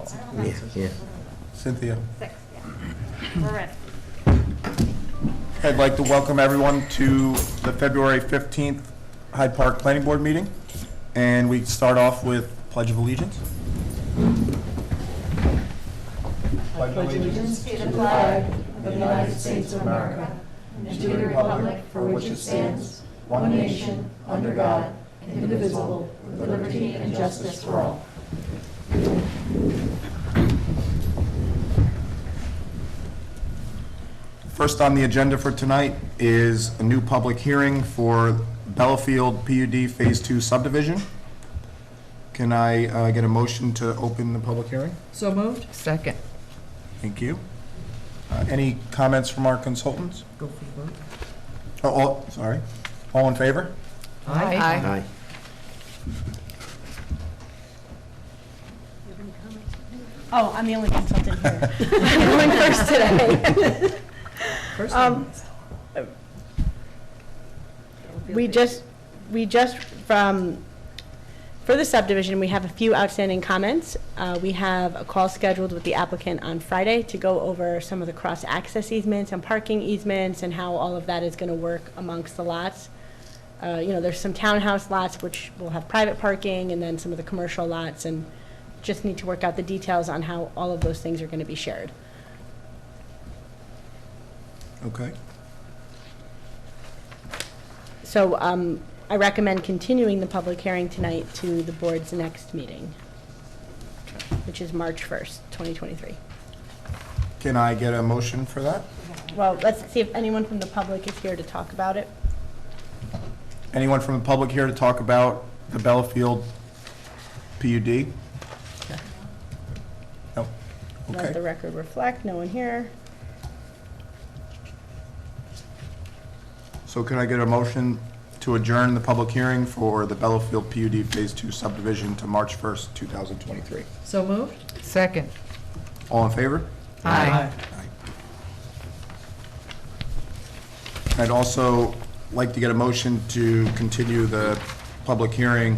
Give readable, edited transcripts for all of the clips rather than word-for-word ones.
Yeah. Cynthia. 6, yeah. We're ready. I'd like to welcome everyone to the February 15th Hyde Park Planning Board meeting. And we start off with Pledge of Allegiance. Pledge allegiance to the flag of the United States of America and to the republic for which it stands, one nation, under God, indivisible, with liberty and justice for all. First on the agenda for tonight is a new public hearing for Bellafield PUD Phase 2 subdivision. Can I get a motion to open the public hearing? So moved? Second. Thank you. Any comments from our consultants? Go for the vote. Sorry. All in favor? Aye. Oh, I'm the only consultant here. I'm going first today. First We just, for the subdivision, we have a few outstanding comments. We have a call scheduled with the applicant on Friday to go over some of the cross-access easements and parking easements and how all of that is going to work amongst the lots. There's some townhouse lots which will have private parking, and then some of the commercial lots, and just need to work out the details on how all of those things are going to be shared. Okay. So I recommend continuing the public hearing tonight to the board's next meeting, which is March 1st, 2023. Can I get a motion for that? Well, let's see if anyone from the public is here to talk about it. Anyone from the public here to talk about the Bellafield PUD? No. Let the Okay. record reflect, no one here. So can I get a motion to adjourn the public hearing for the Bellafield PUD Phase 2 subdivision to March 1st, 2023? So moved? Second. All in favor? Aye. I'd also like to get a motion to continue the public hearing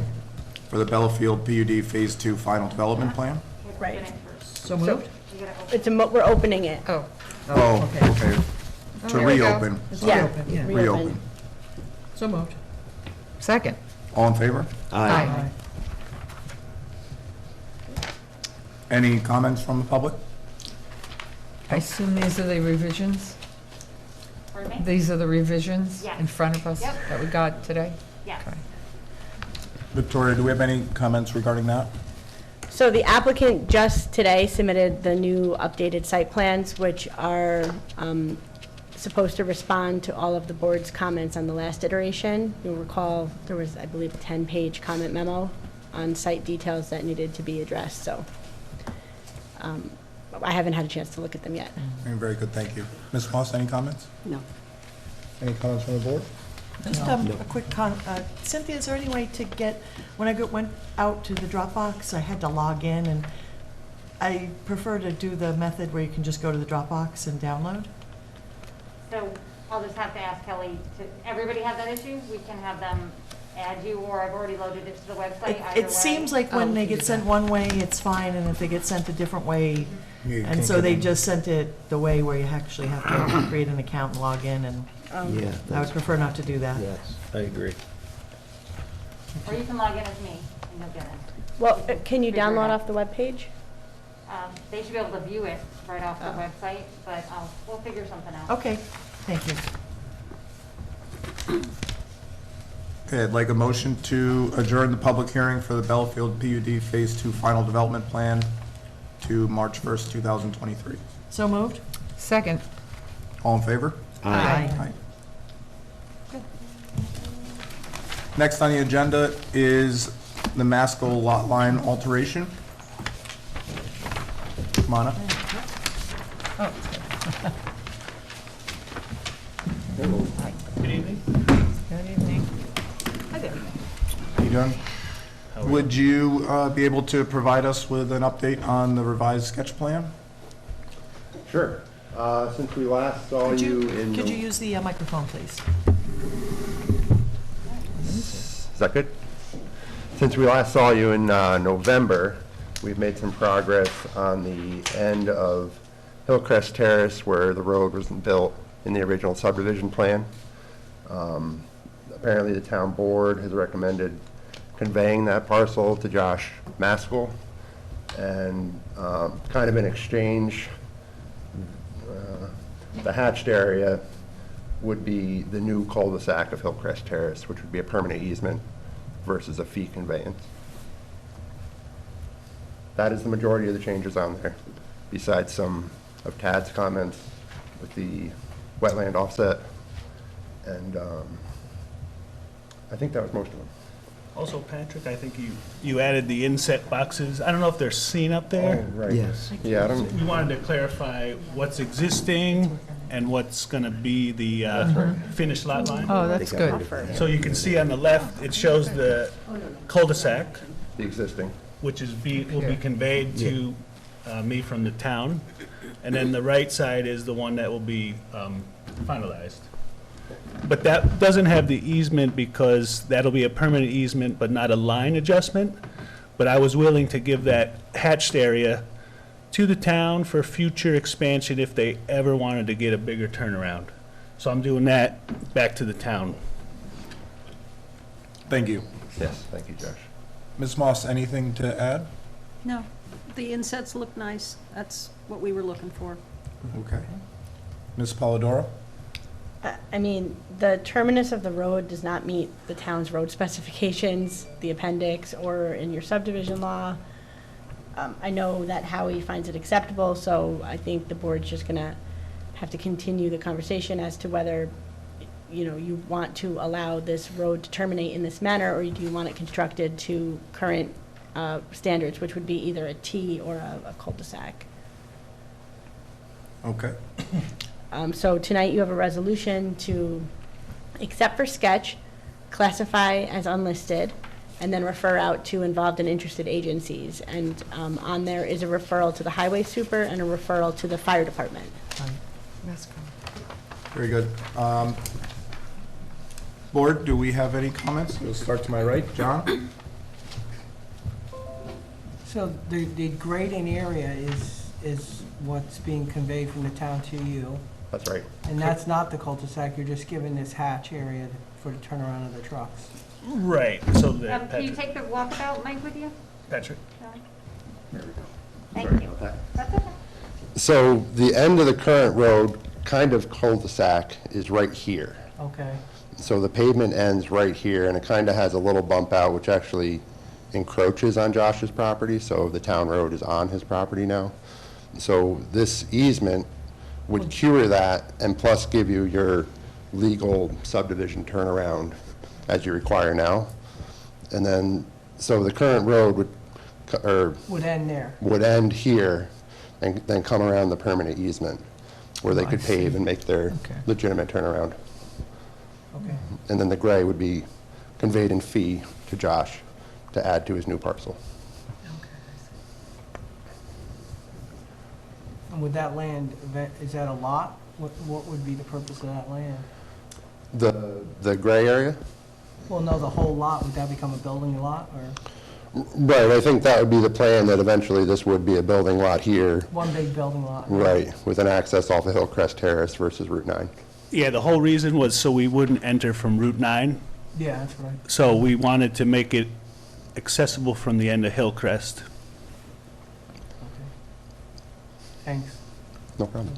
for the Bellafield PUD Phase 2 final development plan. Right. So moved? We're opening it. Oh. Oh, okay. okay. To There we go. reopen. It's Yeah. reopened, yeah. Reopen. So moved? Second. All in favor? Aye. Any comments from the public? I assume these are the revisions? Pardon me? These are the revisions Yes. in front of us Yep. that we got today? Yes. Okay. Victoria, do we have any comments regarding that? So the applicant just today submitted the new updated site plans, which are supposed to respond to all of the board's comments on the last iteration. You'll recall there was, I believe, a 10-page comment memo on site details that needed to be addressed, so I haven't had a chance to look at them yet. Very good, thank you. Ms. Moss, any comments? No. Any comments from the board? Just a quick Cynthia, is there any way to get, when I went out to the Dropbox, I had to log in, and I prefer to do the method where you can just go to the Dropbox and download. So I'll just have to ask Kelly, everybody have that issue? We can have them add you, or I've already loaded it to the website, either It seems like when they get sent one way, it's fine, and if they get sent a different way, You and can't so get they them. just sent it the way where you actually have to create an account and log in, and Yeah, I would prefer not to do that. yes, I agree. Or you can log in as me, and you'll get it. Well, can you Figure it download out. off the webpage? They should be able to view it right off the website, but we'll figure something out. Okay, thank you. Okay, I'd like a motion to adjourn the public hearing for the Bellafield PUD Phase 2 final development plan to March 1st, 2023. So moved? Second. All in favor? Aye. Next on the agenda is the Maskell lot line alteration. Come on up. Good evening. Hi there. How you doing? Would you be able to provide us with an update on the revised sketch plan? Sure. Since we last saw Could you you, in... could you use the microphone, please? Is that good? Since we last saw you in November, We've made some progress on the end of Hillcrest Terrace where the road wasn't built in the original subdivision plan. Apparently the town board has recommended conveying that parcel to Josh Maskell, and kind of in exchange, the hatched area would be the new cul-de-sac of Hillcrest Terrace, which would be a permanent easement versus a fee conveyance. That is the majority of the changes on there, besides some of Tad's comments with the wetland offset, and I think that was most of them. Also, Patrick, I think you added the inset boxes. I don't know if they're seen up there. Right. Yes. Yeah, I don't, We wanted to clarify what's existing and what's going to be the finished lot line. Oh, that's good. So you can see on the left, it shows the cul-de-sac, the existing. which will be conveyed to me from the town. And then the right side is the one that will be finalized. But that doesn't have the easement because that'll be a permanent easement, but not a line adjustment. But I was willing to give that hatched area to the town for future expansion if they ever wanted to get a bigger turnaround. So I'm doing that back to the town. Thank you. Yes, thank you, Josh. Ms. Moss, anything to add? No, the insets look nice. That's what we were looking for. Okay. Ms. Polidoro? I mean, the terminus of the road does not meet the town's road specifications, the appendix, or in your subdivision law. I know that Howie finds it acceptable, so I think the board's just gonna have to continue the conversation as to whether, you know, you want to allow this road to terminate in this manner, or do you want it constructed to current standards, which would be either a T or a cul-de-sac. Okay. So tonight you have a resolution to accept for sketch, classify as unlisted, and then refer out to involved and interested agencies. And on there is a referral to the highway super and a referral to the fire department. Very good. Board, do we have any comments? We'll start to my right. John? So the grading area is what's being conveyed from the town to you, That's right. and that's not the cul-de-sac, you're just giving this hatch area for the turnaround of the trucks. Right, so that, Can you Patrick, take the walkabout mic with you? Patrick, Thank you. That's okay. So the end of the current road, kind of cul-de-sac, is right here. Okay, So the pavement ends right here, and it kind of has a little bump out, which actually encroaches on Josh's property, so the town road is on his property now. So this easement would cure that, and plus give you your legal subdivision turnaround as you require now. And then, so the current road would end there. would end here, and then come around the permanent easement, where they could pave and make their legitimate turnaround. Okay, And then the gray would be conveyed in fee to Josh to add to his new parcel. and with that land, is that a lot? What would be the purpose of that land? The gray area? Well, no, the whole lot, would that become a building lot, or Right, I think that would be the plan, that eventually this would be a building lot here, one big building lot? right, with an access off of Hillcrest Terrace versus Route 9. yeah, the whole reason was so we wouldn't enter from Route 9. Yeah, that's right. So we wanted to make it accessible from the end of Hillcrest. Okay. Thanks. No problem.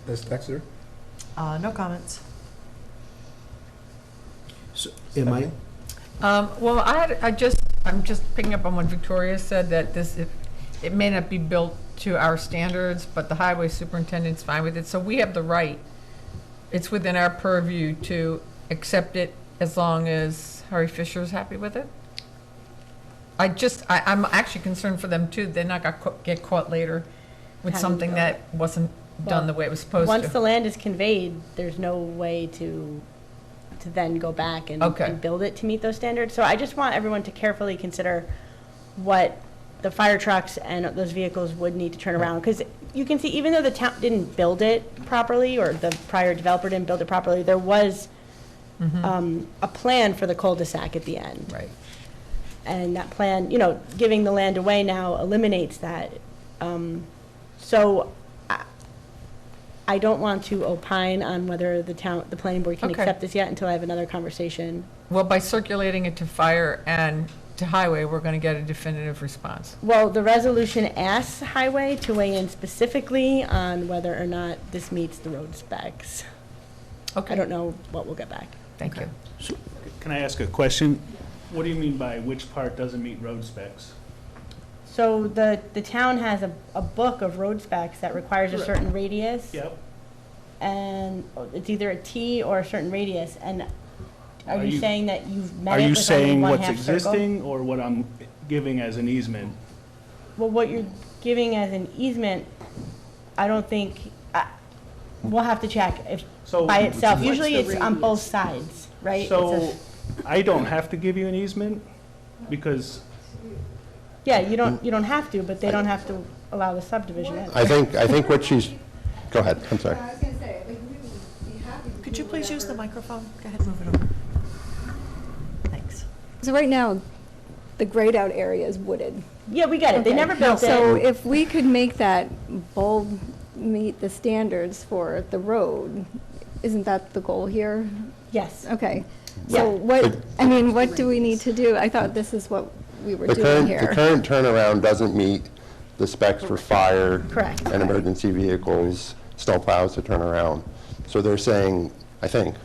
Ms. Dexter? No comments. Am I? Well, I'm just picking up on what Victoria said, that it may not be built to our standards, but the highway superintendent's fine with it, so we have the right. It's within our purview to accept it as long as Harry Fisher's happy with it. I'm actually concerned for them too. They're not gonna get caught later with Having something to- that wasn't done the way it was supposed Once the to. land is conveyed, there's no way to then go back and Okay. and build it to meet those standards. So I just want everyone to carefully consider what the fire trucks and those vehicles would need to turn around. Because you can see, even though the town didn't build it properly, or the prior developer didn't build it properly, there was a plan for the cul-de-sac at the end. Right. And that plan, you know, giving the land away now eliminates that. So I don't want to opine on whether the planning board can Okay. accept this yet until I have another conversation. Well, by circulating it to fire and to highway, we're going to get a definitive response. Well, the resolution asks Highway to weigh in specifically on whether or not this meets the road specs. Okay. I don't know what we'll get back. Thank you. Can I ask a question? What do you mean by which part doesn't meet road specs? So the town has a book of road specs that requires a certain radius. Yep. And it's either a T or a certain radius, and are Are you you- saying that you've met Are it you with only saying one what's half circle? existing or what I'm giving as an easement? Well, what you're giving as an easement, I don't think, we'll have to check if, So- by itself. What's Usually the it's on both radius? sides, right? It's So I don't have to give you an easement because, Yeah, you don't have to, but they don't have to allow the subdivision in. I think what she's, go ahead, I'm sorry. I was gonna say, like, we would be happy to Could do you please use the whatever. microphone? Go ahead, move it over. Thanks. So right now, the grayed out area is wooded. Yeah, we get it. They Okay. never built So it. if we could make that bulb meet the standards for the road, isn't that the goal here? Yes. Okay. Yeah. So what, I mean, what do we need to do? I thought this is what we were doing The here. current turnaround doesn't meet the specs for fire. Correct. And emergency vehicles, snowplows to turn around. So they're saying, I think,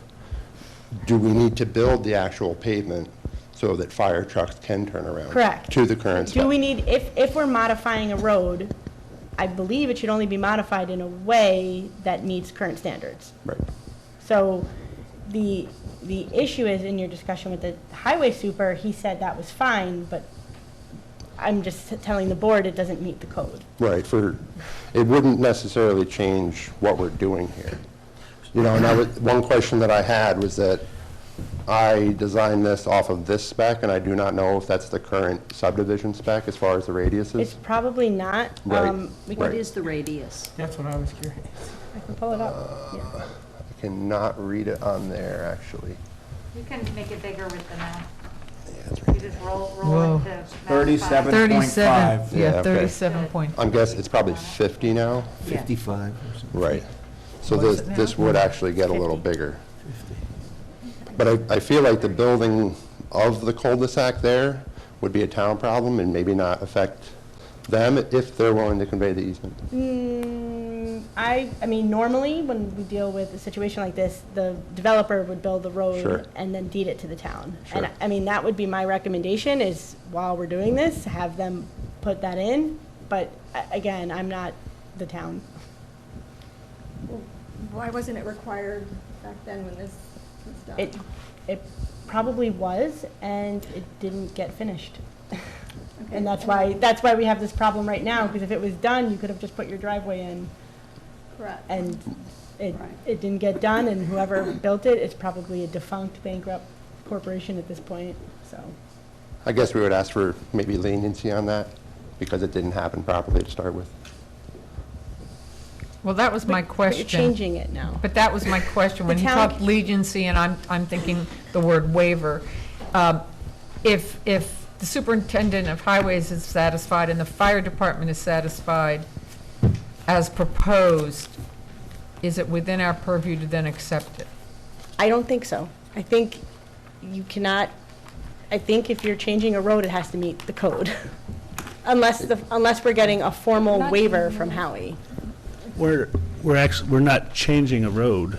do we need to build the actual pavement so that fire trucks can turn around? Correct. To the current spec? Do we need, if we're modifying a road, I believe it should only be modified in a way that meets current standards. Right. So the issue is in your discussion with the highway super, he said that was fine, but I'm just telling the board it doesn't meet the code. Right, it wouldn't necessarily change what we're doing here. You know, now, one question that I had was that I designed this off of this spec, and I do not know if that's the current subdivision spec as far as the It's radiuses. probably not. Right. We What can, is the radius? That's what I was curious. I can pull it up. Yeah. I cannot read it on there, actually. You can make it bigger with the map. Yeah, it's You right. just roll Whoa. into map 37. 37, 7.5. Yeah, yeah, okay. 37 point. I'm guessing it's probably 50 now? 55 or something. Right. So What is this, it now? this would actually get a little 50. bigger. But I feel like the building of the cul-de-sac there would be a town problem and maybe not affect them if they're willing to convey the easement. I mean, normally, when we deal with a situation like this, the developer would build the Sure. road and then deed it to the town. And, Sure. I mean, that would be my recommendation, is while we're doing this, have them put that in. But, again, I'm not the town. Why wasn't it required back then when this was done? It probably was, and it didn't get finished. And that's why we have this problem right now, because if it was done, you could have just put your driveway in. Correct. And Right. it didn't get done, and whoever built it is probably a defunct bankrupt corporation at this point, so. I guess we would ask for maybe leniency on that because it didn't happen properly to start with. Well, that was my But you're question. changing it now. But that was my question. When The he town- talked leniency, and I'm thinking the word waiver, if the superintendent of highways is satisfied and the fire department is satisfied as proposed, is it within our purview to then accept it? I don't think so. I think you cannot, I think if you're changing a road, it has to meet the code. Unless we're getting a formal waiver from Howie. we're not changing a road.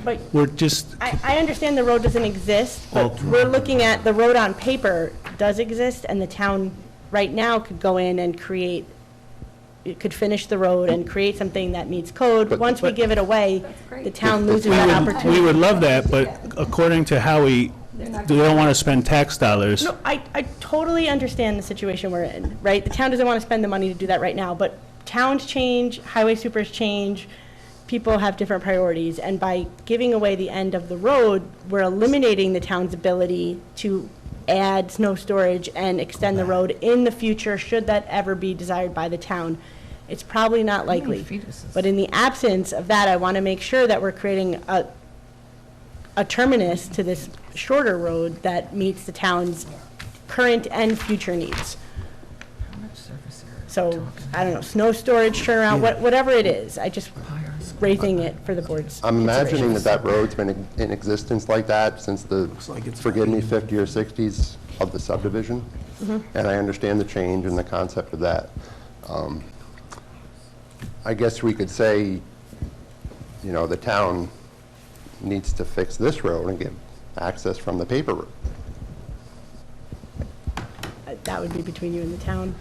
But We're just, I understand the road doesn't exist, but we're looking at, the road on paper does exist, and the town right now could go in and create, it could finish the road and create something that meets code. But- Once we give it away, great. the town loses that we opportunity. would love that, but according to Howie, they don't want to spend tax dollars. No, I totally understand the situation we're in, right? The town doesn't want to spend the money to do that right now, but towns change, highway supers change, people have different priorities, and by giving away the end of the road, we're eliminating the town's ability to add snow storage and extend the road in the future, should that ever be desired by the town. It's probably not likely. fetuses? But in the absence of that, I want to make sure that we're creating a terminus to this shorter road that meets the town's current and future needs. How much surface area? So, I don't know, snow storage, turnaround, whatever it is, I just raising it for the board's I'm imagining consideration. that road's been in existence like that since the, like it's forgive me, 50s or 60s of the subdivision. Mm-hmm. And I understand the change and the concept of that. I guess we could say, you know, the town needs to fix this road and get access from the paper road. That would be between you and the town.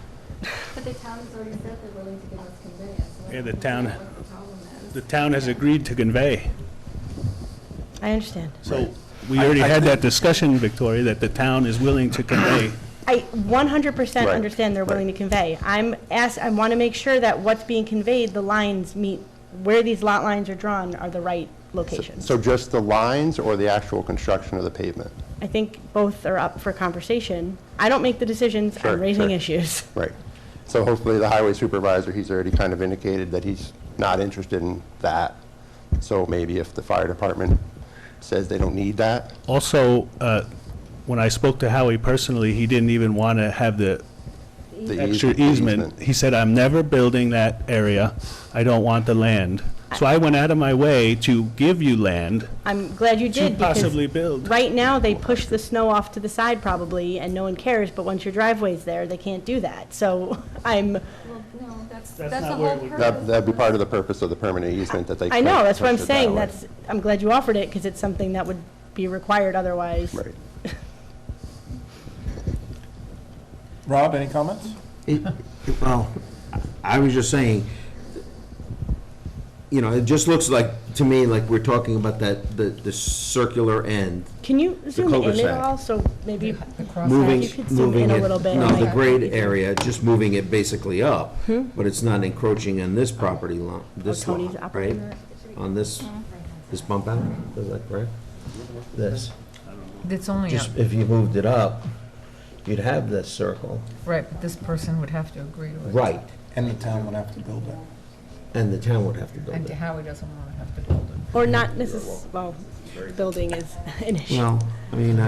But the town has already said they're willing to give us conveyance. so Yeah, I the don't town- know what the problem is. The town has agreed to convey. I understand. So we already had that discussion, Victoria, that the town is willing to convey. I 100% Right, understand they're willing right. to convey. I want to make sure that what's being conveyed, the lines meet, where these lot lines are drawn are the right locations. So just the lines or the actual construction of the pavement? I think both are up for conversation. I don't make the decisions, Sure, I'm raising sure. issues. Right. So hopefully the highway supervisor, he's already kind of indicated that he's not interested in that. So maybe if the fire department says they don't need that, Also, when I spoke to Howie personally, he didn't even want to have the the extra easement. He said, I'm never building that area. I don't want the land. So I went out of my way to give you land I'm glad you to did, because possibly build. right now, they push the snow off to the side probably, and no one cares, but once your driveway's there, they can't do that. So I'm, Well, no, that's That's the not where whole it would go. purpose. That'd be part of the purpose of the permanent easement that they. I know, that's what I'm push it that saying, way. I'm glad you offered it, because it's something that would be required otherwise. Right. Rob, any comments? Well, I was just saying, you know, it just looks like, to me, like we're talking about the circular end, Can you zoom in at cul-de-sac. all, so maybe, moving, you could zoom moving in a it, little bit. no, I the might- grade area, just moving it basically up, but it's not encroaching on this property line, this Tony's lot, right? operating it. On this bump out, is that correct? This, It's only up, just if you moved it up, you'd have this circle. right, but this person would have to agree to it. Right, And the town would have to build it. and the town would have to build And it. Howie doesn't want to have to build it. Or not necessarily, well, building is an issue. Well, I mean,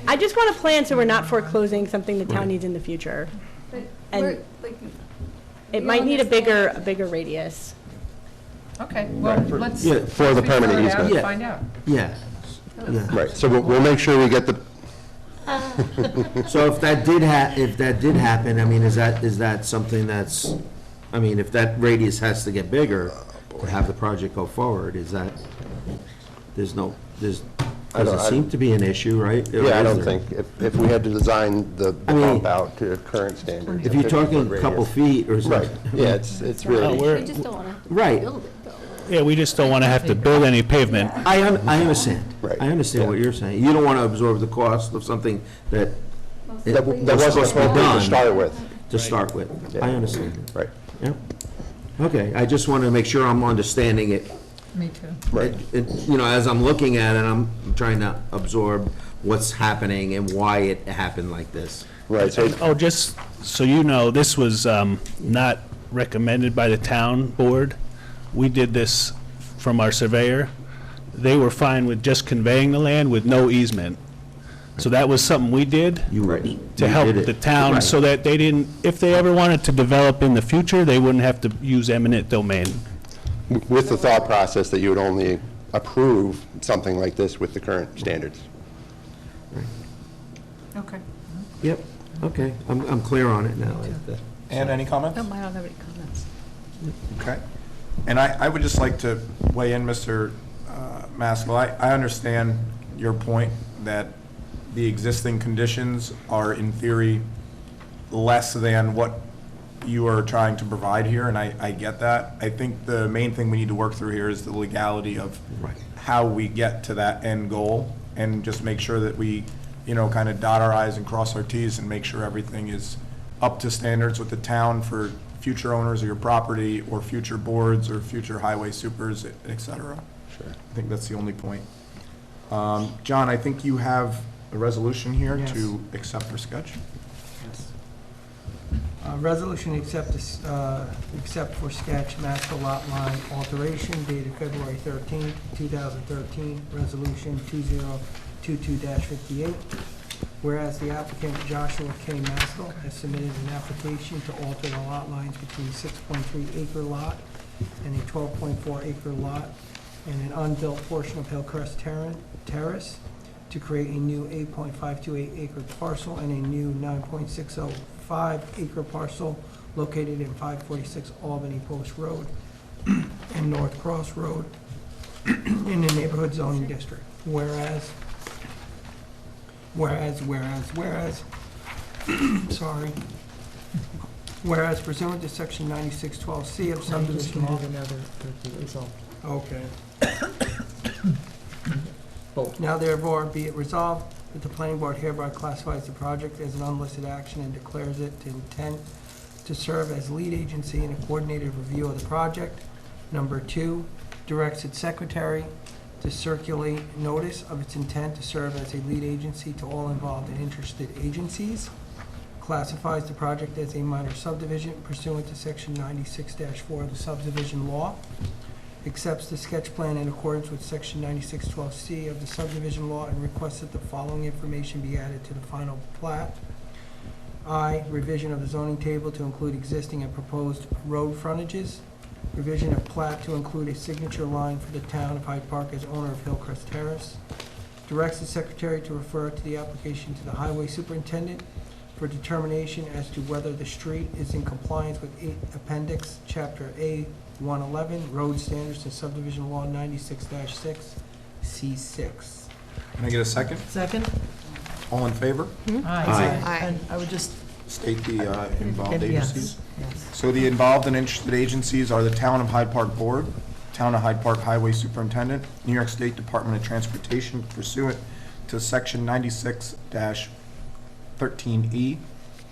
I just want a plan so we're not foreclosing something the town needs in the future. But And we're, like, It we might need a understand- bigger radius. Okay, well, let's. Yeah, for the let's permanent figure it out and easement. Find out. yeah, yeah. Right, so we'll make sure we get the, So if that did happen, I mean, is that something that's, I mean, if that radius has to get bigger to have the project go forward, is that, doesn't seem to be an issue, right? Or yeah, I is don't there? think, if we had to design the I mean, bump out to current standards. If a you're 50-foot talking a couple radius. feet or Right, something. yeah, it's Oh, really, we're- We just don't want to Right. build it, though. Yeah, we just don't want to have to build any pavement. I understand. Right. I understand what you're saying. You don't want to absorb the cost of something that, that was wasn't supposed to be appropriate to done. start with, to start with. Yeah. I understand. right. Yeah. Okay, I just want to make sure I'm understanding it. Me too. Right. You know, as I'm looking at it, I'm trying to absorb what's happening and why it happened like this. Right, so, Oh, just so you know, this was not recommended by the town board. We did this from our surveyor. They were fine with just conveying the land with no easement. So that was something we did You were. to help the town, so that they didn't, if they ever wanted to develop in the future, they wouldn't have to use eminent domain. with the thought process that you would only approve something like this with the current standards. Okay. Yep, okay, I'm clear on it now. And any comments? No, I don't have any comments. Okay. And I would just like to weigh in, Mr. Maskell. I understand your point that the existing conditions are in theory less than what you are trying to provide here, and I get that. I think the main thing we need to work through here is the legality of Right. how we get to that end goal, and just make sure that we, you know, kind of dot our i's and cross our t's and make sure everything is up to standards with the town for future owners of your property, or future boards, or future highway supers, et cetera. Sure. I think that's the only point. John, I think you have a resolution here Yes. to accept or sketch. Resolution except for sketch master lot line alteration dated February 13th, 2013, resolution 2022-58. Whereas the applicant Joshua K. Maskell has submitted an application to alter the lot lines between a 6.3 acre lot and a 12.4 acre lot and an unbuilt portion of Hillcrest Terrace to create a new 8.528 acre parcel and a new 9.605 acre parcel located in 546 Albany Post Road and North Cross Road in the neighborhood zoning district. Whereas, sorry. Whereas pursuant to section 9612C of subdivision law. Okay. Now therefore be it resolved that the planning board hereby classifies the project as an unlisted action and declares it to intend to serve as lead agency in a coordinated review of the project. Number 2, directs its secretary to circulate notice of its intent to serve as a lead agency to all involved and interested agencies. Classifies the project as a minor subdivision pursuant to section 96-4 of the subdivision law. Accepts the sketch plan in accordance with section 9612C of the subdivision law and requests that the following information be added to the final plat. I, revision of the zoning table to include existing and proposed road frontages. Revision of plat to include a signature line for the town of Hyde Park as owner of Hillcrest Terrace. Directs the secretary to refer to the application to the highway superintendent for determination as to whether the street is in compliance with Appendix Chapter A-111, Road Standards and Subdivision Law 96-6, C6. Can I get a second? Second? All in favor? Aye. And I would just, State the involved yes, agencies. yes. So the involved and interested agencies are the Town of Hyde Park Board, Town of Hyde Park Highway Superintendent, New York State Department of Transportation pursuant to Section 96-13E,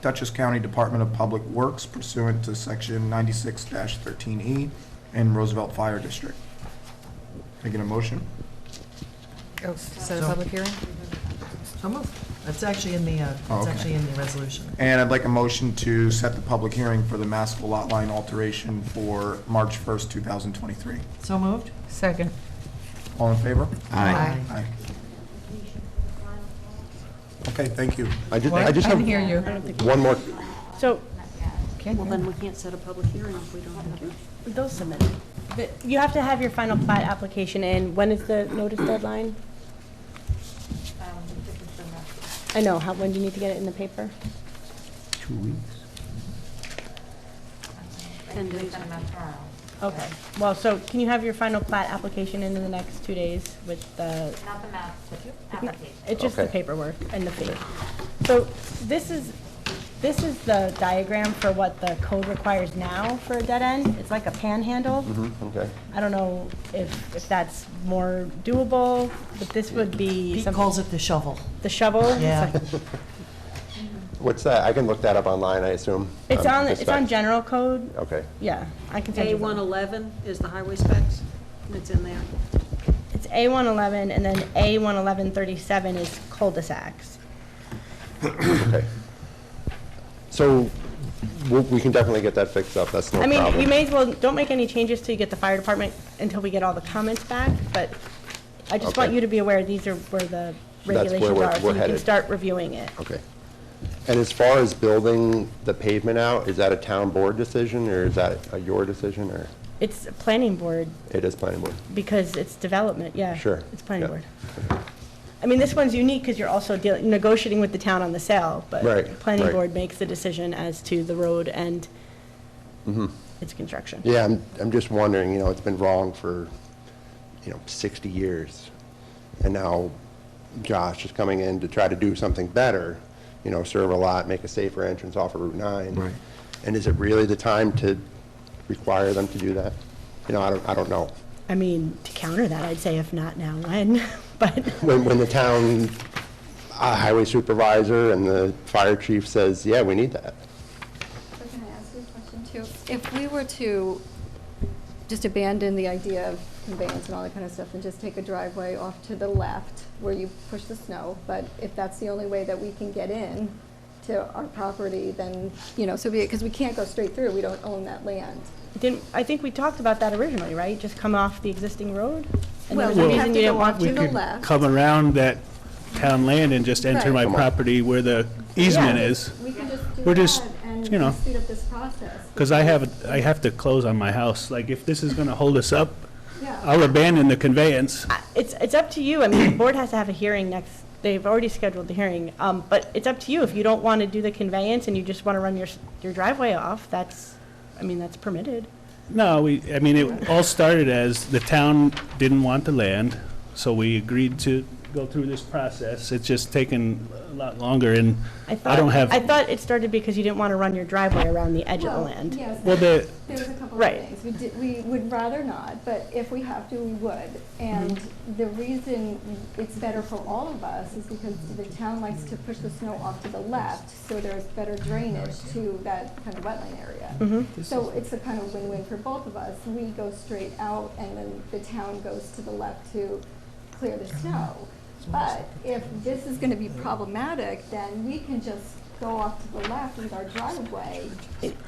Dutchess County Department of Public Works pursuant to Section 96-13E, and Roosevelt Fire District. Can I get a motion? Oh, set a public hearing? So moved. That's actually in the, Oh, it's okay. actually in the resolution. And I'd like a motion to set the public hearing for the Maskell lot line alteration for March 1st, 2023. So moved? Second. All in favor? Aye. Aye. Okay, thank you. I just I didn't have hear you. one more, So Well, then we can't set a public hearing if we don't have it. they'll submit it. But you have to have your final plat application in. When is the notice deadline? I know, when do you need to get it in the paper? 2 weeks. 10 days. Send them out tomorrow. Okay, well, so can you have your final plat application in the next 2 days with the, Not the map, application. it's just the Okay. paperwork and the fee. So this is the diagram for what the code requires now for a dead end. It's like a panhandle. okay. I don't know if that's more doable, but this would be Pete something, calls it the shovel. the shovel. It's Yeah. like- What's that? I can look that up online, I assume. It's on, the it's on specs. general code. Okay. Yeah, I can send you. the- A111 is the highway specs, and it's in there. It's A111, and then A11137 is cul-de-sacs. Okay. So we can definitely get that fixed up, that's no I problem. mean, you may as well, don't make any changes till you get the fire department, until we get all the comments back, but I just want Okay. you to be aware, these are where the where regulations we're- are, so we're you can headed. start reviewing it. Okay. And as far as building the pavement out, is that a town board decision, or is that your decision, or It's a planning board, it is planning board? because it's development, yeah. Sure. It's planning Yeah. board. I mean, this one's unique because you're also negotiating with the town on the sale, but Right, the planning right. board makes the decision as to the road and Mm-hmm. its construction. Yeah, I'm just wondering, it's been wrong for, 60 years. And now Josh is coming in to try to do something better, serve a lot, make a safer entrance off of Route 9. Right. And is it really the time to require them to do that? I don't know. I mean, to counter that, I'd say if not now, when? But When the town highway supervisor and the fire chief says, yeah, we need that. So can I ask you a question too? If we were to just abandon the idea of conveyance and all that kind of stuff and just take a driveway off to the left where you push the snow, but if that's the only way that we can get in to our property, then, so be it, because we can't go straight through, we don't own that land. I think we talked about that originally, right? Just come off the existing road? And there Well, was a we reason have you to didn't go want off to? to the could left. come around that town land and just enter my Right. property where the easement Yeah, is. We can just do We're just, that and you know, speed up this process. because I have to close on my house. Like, if this is gonna hold us up, Yeah. I'll abandon the conveyance. It's up to you. I mean, the board has to have a hearing next, they've already scheduled the hearing. But it's up to you. If you don't want to do the conveyance and you just want to run your driveway off, that's permitted. No, it all started as the town didn't want the land, so we agreed to go through this process. It's just taken a lot longer, and I don't have. I thought it started because you didn't want to run your driveway around the edge of the land. Yes, Well, there's a couple of Right. things. We would rather not, but if we have to, we would. And the reason it's better for all of us is because the town likes to push the snow off to the left, so there's better drainage to that kind of wetland area. So it's a kind of win-win for both of us. We go straight out, and then the town goes to the left to clear the snow. But if this is gonna be problematic, then we can just go off to the left with our driveway.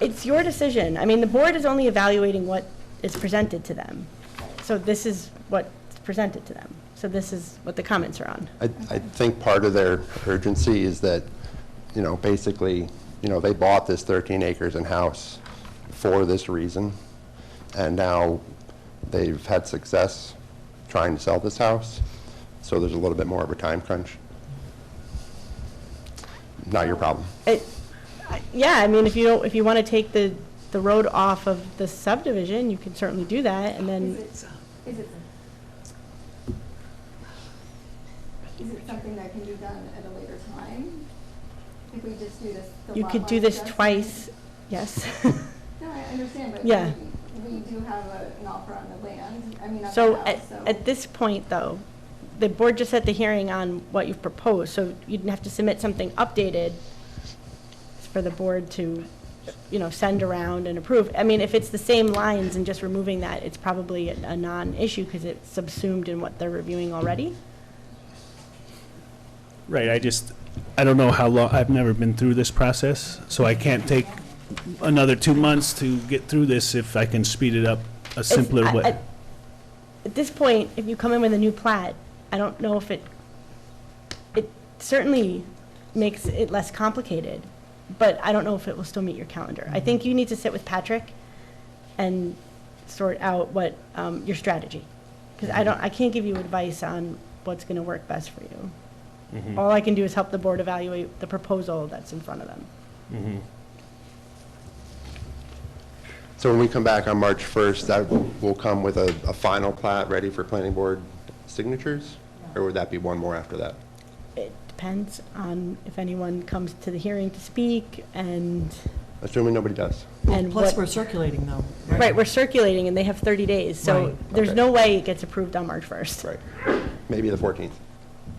It's your decision. I mean, the board is only evaluating what is presented to them. So this is what's presented to them. So this is what the comments are on. I think part of their urgency is that, basically, they bought this 13 acres and house for this reason, and now they've had success trying to sell this house, so there's a little bit more of a time crunch. Not your problem. Yeah, I mean, if you want to take the road off of the subdivision, you can certainly do that, and then. Is it something that can be done at a later time? If we just do this. the You lot could do line this adjustment? twice, yes. No, I understand, but Yeah. we do have an offer on the land, I mean, on So the house, so. at this point, though, the board just set the hearing on what you've proposed, so you'd have to submit something updated for the board to, send around and approve. I mean, if it's the same lines and just removing that, it's probably a non-issue because it's subsumed in what they're reviewing already. Right, I don't know how long, I've never been through this process, so I can't take another 2 months to get through this if I can speed it up a simpler way. At this point, if you come in with a new plat, I don't know if it certainly makes it less complicated, but I don't know if it will still meet your calendar. I think you need to sit with Patrick and sort out what, your strategy. Because I can't give you advice on what's gonna work best for you. All I can do is help the board evaluate the proposal that's in front of them. So when we come back on March 1st, that will come with a final plat ready for planning board signatures? Or would that be one more after that? It depends on if anyone comes to the hearing to speak and Assuming nobody does. and Plus, what. we're circulating, though. Right, we're circulating, and they have 30 days, so Right. there's Okay. no way it gets approved on March 1st. Right. Maybe the 14th.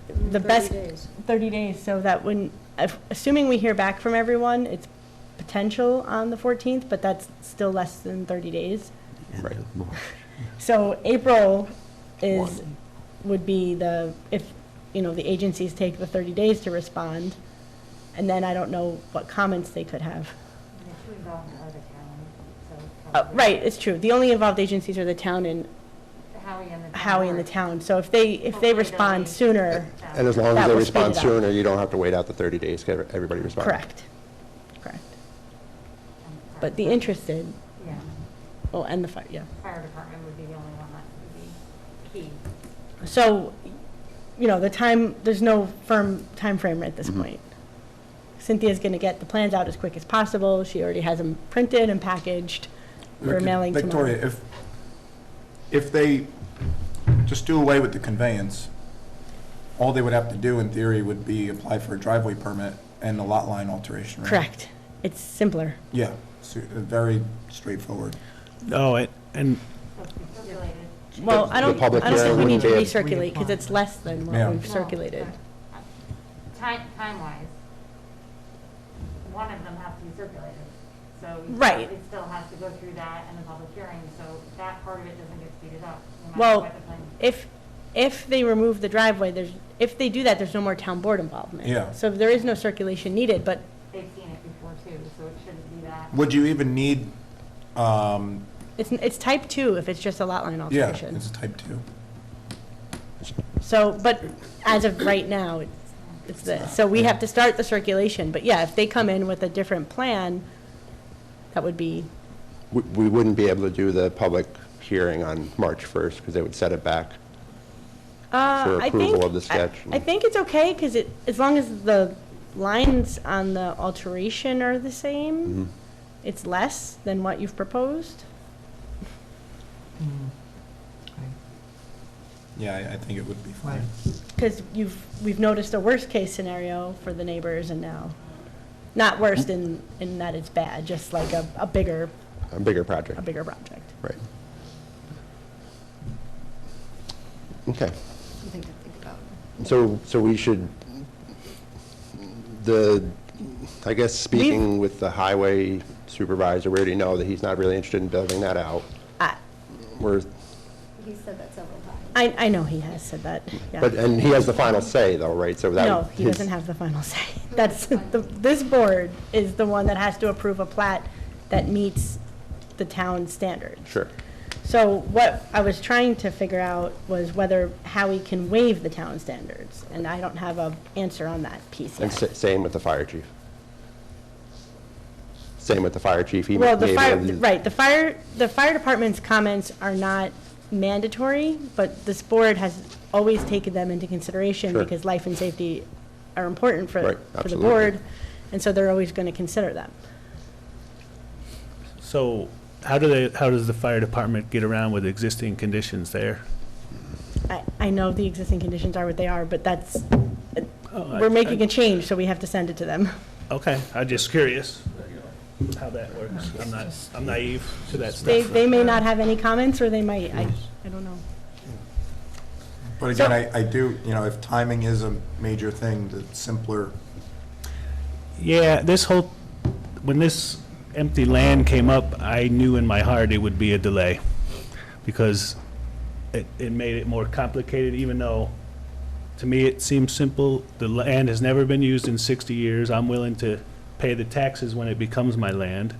The 30 best, days. 30 days, so that when, assuming we hear back from everyone, it's potential on the 14th, but that's still less than 30 days. Right. So April would be if, the agencies take the 30 days to respond, and then I don't know what comments they could have. And the two involved are the town, so. probably Right, it's true. The only involved agencies are the town and Howie and the town. Howie and the are- town. So if they Hopefully respond they'll be- sooner, And as long That as they will speed respond it up. sooner, you don't have to wait out the 30 days, to get everybody respond. correct. But the interested, Yeah, and the fire, yeah. fire department would be the only one that would be key. So, there's no firm time frame at this point. Cynthia's gonna get the plans out as quick as possible. She already has them printed and packaged for mailing tomorrow. Victoria, if they just do away with the conveyance, all they would have to do in theory would be apply for a driveway permit and a lot line alteration, right? Correct. It's simpler. Yeah, very straightforward. Oh, and So it's circulated. Well, I don't public think we hearing need to wouldn't be- recirculate, because it's less than Yeah. what we've circulated. Time-wise, one of them has to be circulated. So Right. it still has to go through that and the public hearing, so that part of it doesn't get speeded up. no matter Well, what the plan- if they remove the driveway, if they do that, there's no more town board involvement. Yeah. So there is no circulation needed, but They've seen it before too, so it shouldn't be that. Would you even need, it's type 2 if it's just a lot line yeah, alteration. it's a type 2. So, but as of right now, it's it's this. So we have to start the circulation, but yeah, if they come in with a different plan, that would be, We wouldn't be able to do the public hearing on March 1st because they would set it back for I think. approval of the sketch. I think it's okay, because as long as the lines on the alteration are the same, it's less than what you've proposed. Yeah, I think it would be fine. Because we've noticed a worst-case scenario for the neighbors, and now, not worst in that it's bad, just like a bigger project. project. Right. Okay. Something to think about. So we should, I guess speaking with the highway supervisor, we already know that he's not really interested in building that out. We're, He said that several times. I know he has said that, yeah. and he has the final say though, right? So that No, he his- doesn't have the final say. That's, this board is the one that has to approve a plat that meets the town standards. Sure. So what I was trying to figure out was whether Howie can waive the town standards, and I don't have an answer on that piece And yet. same with the fire chief. Same with the fire chief. He Well, the may fire, be able to- right, the fire department's comments are not mandatory, but this board has always taken them into consideration Sure. because life and safety are important Right, for the absolutely. board, and so they're always going to consider them. So how does the fire department get around with existing conditions there? I know the existing conditions are what they are, but that's, Oh, we're making a change, so we have to send it to them. Okay, I'm just curious how that works. I'm naive to that They stuff. may not have any comments, or they might, I don't know. But again, I do, if timing is a major thing, the simpler, Yeah, when this empty land came up, I knew in my heart it would be a delay because it made it more complicated, even though to me it seems simple. The land has never been used in 60 years. I'm willing to pay the taxes when it becomes my land.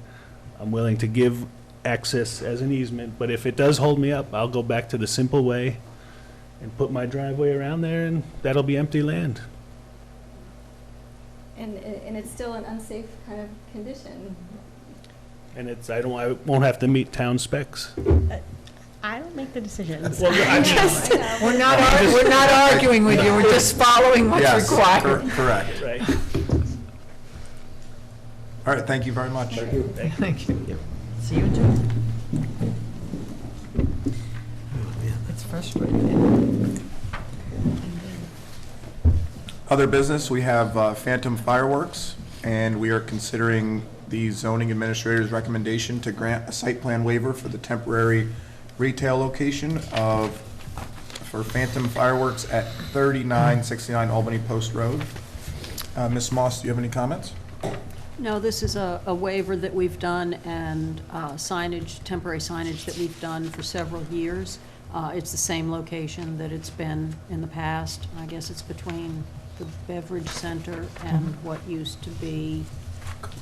I'm willing to give access as an easement, but if it does hold me up, I'll go back to the simple way and put my driveway around there, and that'll be empty land. And it's still an unsafe kind of condition. And I won't have to meet town specs. I don't make the decisions. Well, I mean, We're not arguing with you, we're just following what's yes, required. correct. right. All right, thank you very much. Thank you. See you in June. It's frustrating. Other business, we have Phantom Fireworks, and we are considering the zoning administrator's recommendation to grant a site plan waiver for the temporary retail location for Phantom Fireworks at 3969 Albany Post Road. Ms. Moss, do you have any comments? No, this is a waiver that we've done and signage, temporary signage that we've done for several years. It's the same location that it's been in the past. I guess it's between the beverage center and what used to be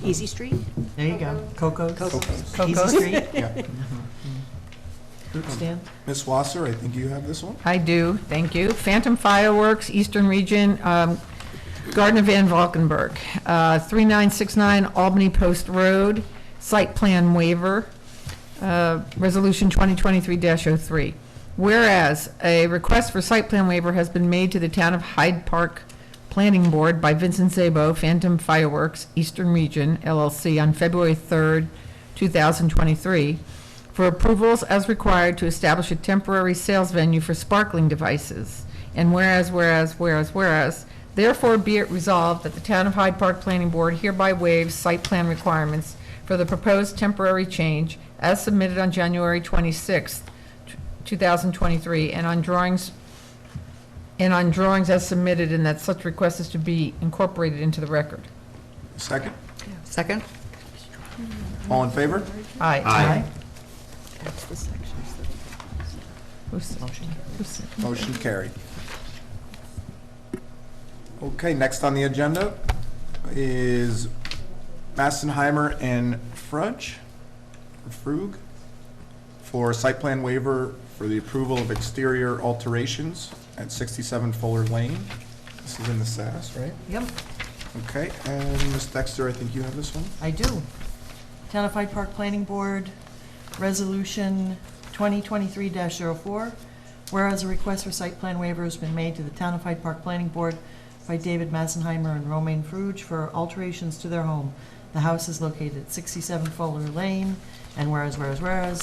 Easy Street. There you go. Coco's. Coco's. Easy Street. Yeah. Fruit stand. Ms. Wasser, I think you have this one? I do, thank you. Phantom Fireworks, Eastern Region, Gardner Van Valkenburg, 3969 Albany Post Road, site plan waiver, Resolution 2023-03. Whereas a request for site plan waiver has been made to the Town of Hyde Park Planning Board by Vincent Szabo, Phantom Fireworks, Eastern Region, LLC, on February 3rd, 2023, for approvals as required to establish a temporary sales venue for sparkling devices. And whereas, therefore be it resolved that the Town of Hyde Park Planning Board hereby waives site plan requirements for the proposed temporary change as submitted on January 26th, 2023, and on drawings as submitted, and that such request is to be incorporated into the record. Second? Second? All in favor? Aye. That's the sections that. Motion carried. Okay, next on the agenda is Massenheimer and Frug for site plan waiver for the approval of exterior alterations at 67 Fuller Lane. This is in the SAS, right? Yep, Okay, and Ms. Dexter, I think you have this one? I do. Town of Hyde Park Planning Board, Resolution 2023-04, whereas a request for site plan waiver has been made to the Town of Hyde Park Planning Board by David Massenheimer and Romaine Fruge for alterations to their home. The house is located at 67 Fuller Lane, and whereas,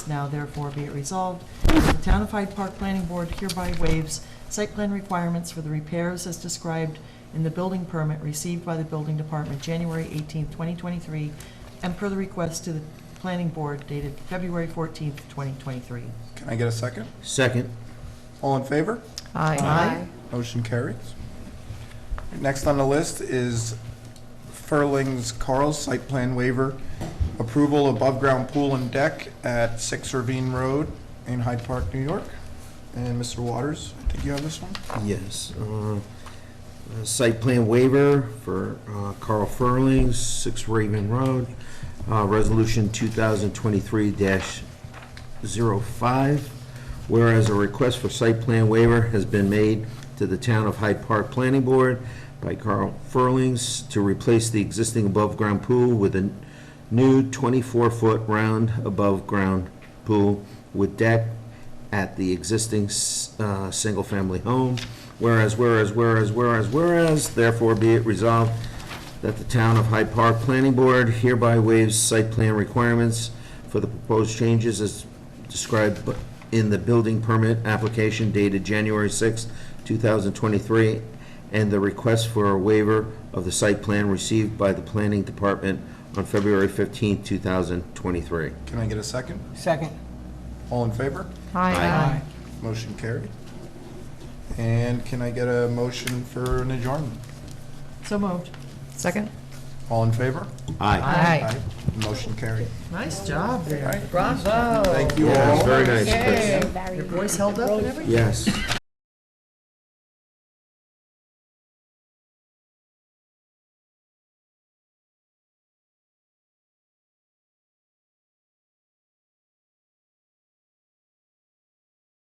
now therefore be it resolved, that the Town of Hyde Park Planning Board hereby waives site plan requirements for the repairs as described in the building permit received by the Building Department January 18, 2023, and per the request to the Planning Board dated February 14, 2023. Can I get a second? Second. All in favor? Aye. Motion carries. Next on the list is Furling's Carl's site plan waiver, approval above-ground pool and deck at 6 Ravine Road in Hyde Park, New York. And Mr. Waters, I think you have this one? Yes. Site plan waiver for Carl Furling's, 6 Raven Road, Resolution 2023-05. Whereas a request for site plan waiver has been made to the Town of Hyde Park Planning Board by Carl Furlings to replace the existing above-ground pool with a new 24-foot round above-ground pool with deck at the existing single-family home. Whereas, therefore be it resolved that the Town of Hyde Park Planning Board hereby waives site plan requirements for the proposed changes as described in the building permit application dated January 6, 2023, and the request for a waiver of the site plan received by the Planning Department on February 15, 2023. Can I get a second? Second. All in favor? Aye. Motion carried. And can I get a motion for an adjournment? So moved. Second? All in favor? Aye. Motion carried. Nice job there. Right. Bravo. Thank you Yeah, all. it's very nice, Chris. Yay. Your voice held up and everything? Yes.